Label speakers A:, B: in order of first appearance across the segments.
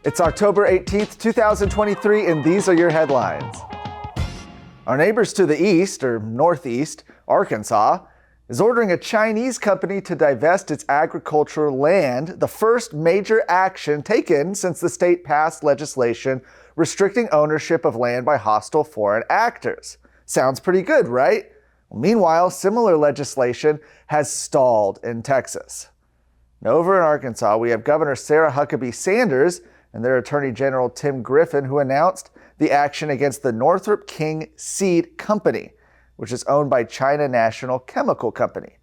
A: It's October 18th, 2023, and these are your headlines. Our neighbors to the east, or northeast, Arkansas, is ordering a Chinese company to divest its agricultural land, the first major action taken since the state passed legislation restricting ownership of land by hostile foreign actors. Sounds pretty good, right? Well, meanwhile, similar legislation has stalled in Texas. Now, over in Arkansas, we have Governor Sarah Huckabee Sanders and their Attorney General Tim Griffin, who announced the action against the Northrup King Seed company, which is owned by China National Chemical Company.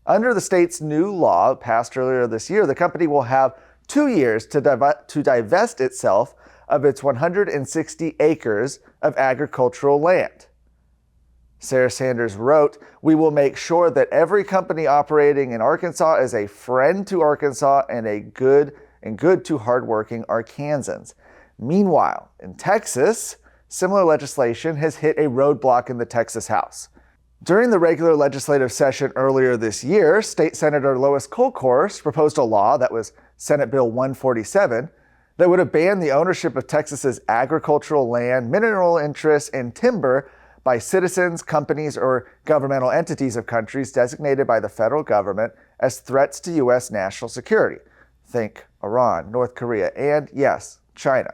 A: Under the state's new law passed earlier this year, the company will have 2 years to divest itself of its 160 acres of agricultural land. Sarah Sanders wrote, "We will make sure that every company operating in Arkansas is a friend to Arkansas and good to hardworking Arkansans." Meanwhile, in Texas, similar legislation has hit a roadblock in the Texas House. During the regular legislative session earlier this year, State Senator Lois Kolkhorst proposed a law, that was Senate Bill 147, that would have banned the ownership of Texas's agricultural land, mineral interests, and timber by citizens, companies, or governmental entities of countries designated by the federal government as threats to U.S. national security. Think Iran, North Korea, and yes, China.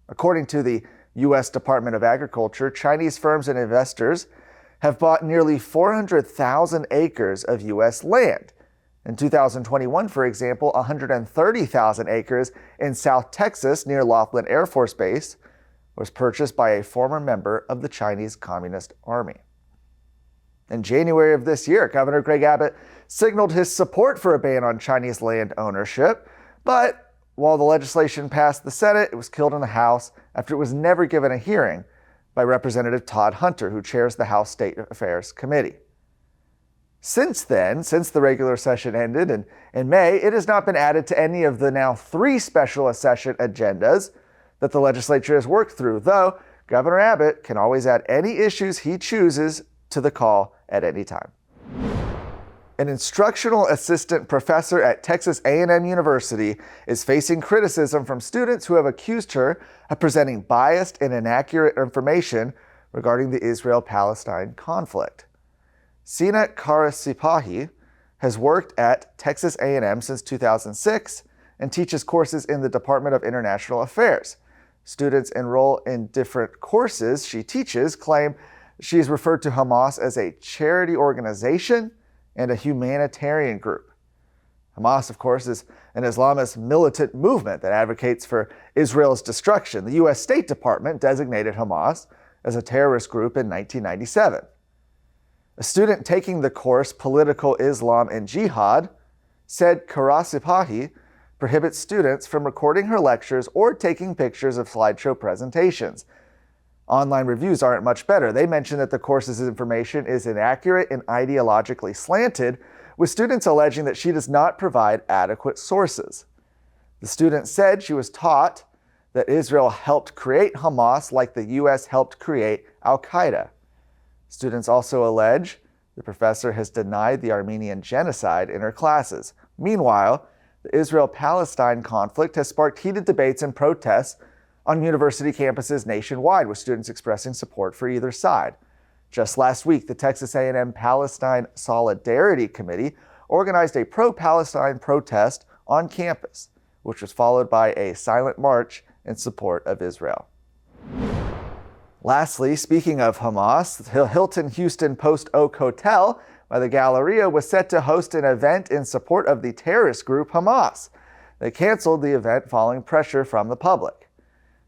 A: According to the U.S. Department of Agriculture, Chinese firms and investors have bought nearly 400,000 acres of U.S. land. In 2021, for example, 130,000 acres in South Texas near Laughlin Air Force Base was purchased by a former member of the Chinese Communist Army. In January of this year, Governor Greg Abbott signaled his support for a ban on Chinese land ownership, but while the legislation passed the Senate, it was killed in the House after it was never given a hearing by Representative Todd Hunter, who chairs the House State Affairs Committee. Since then, since the regular session ended in May, it has not been added to any of the now 3 special session agendas that the legislature has worked through, though Governor Abbott can always add any issues he chooses to the call at any time. An instructional assistant professor at Texas A&M University is facing criticism from students who have accused her of presenting biased and inaccurate information regarding the Israel-Palestine conflict. Sina Karasipahi has worked at Texas A&M since 2006 and teaches courses in the Department of International Affairs. Students enroll in different courses she teaches claim she is referred to Hamas as a charity organization and a humanitarian group. Hamas, of course, is an Islamist militant movement that advocates for Israel's destruction. The U.S. State Department designated Hamas as a terrorist group in 1997. A student taking the course Political Islam and Jihad said Karasipahi prohibits students from recording her lectures or taking pictures of slideshow presentations. Online reviews aren't much better. They mention that the course's information is inaccurate and ideologically slanted, with students alleging that she does not provide adequate sources. The student said she was taught that Israel helped create Hamas like the U.S. helped create Al-Qaeda. Students also allege the professor has denied the Armenian genocide in her classes. Meanwhile, the Israel-Palestine conflict has sparked heated debates and protests on university campuses nationwide, with students expressing support for either side. Just last week, the Texas A&M Palestine Solidarity Committee organized a pro-Palestine protest on campus, which was followed by a silent march in support of Israel. Lastly, speaking of Hamas, the Hilton Houston Post Oak Hotel by the Galleria was set to host an event in support of the terrorist group Hamas. They canceled the event following pressure from the public.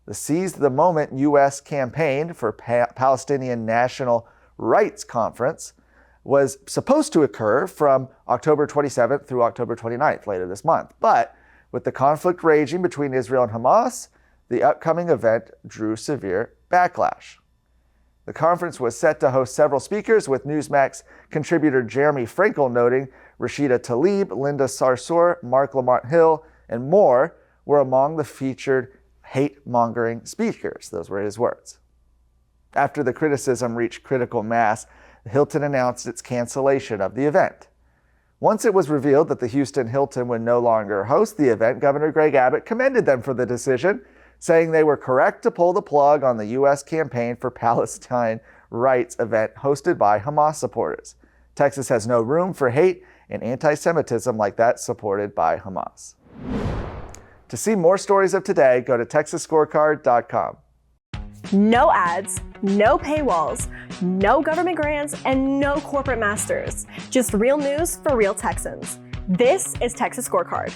A: The Seize the Moment U.S. campaign for Palestinian National Rights Conference was supposed to occur from October 27th through October 29th later this month. But with the conflict raging between Israel and Hamas, the upcoming event drew severe backlash. The conference was set to host several speakers, with Newsmax contributor Jeremy Frankel noting Rashida Tlaib, Linda Sarsour, Mark Lamont Hill, and more were among the featured hate-mongering speakers. Those were his words. After the criticism reached critical mass, Hilton announced its cancellation of the event. Once it was revealed that the Houston Hilton would no longer host the event, Governor Greg Abbott commended them for the decision, saying they were correct to pull the plug on the U.S. campaign for Palestine rights event hosted by Hamas supporters. Texas has no room for hate and anti-Semitism like that supported by Hamas. To see more stories of today, go to texasscorecard.com.
B: No ads, no paywalls, no government grants, and no corporate masters. Just real news for real Texans. This is Texas Scorecard.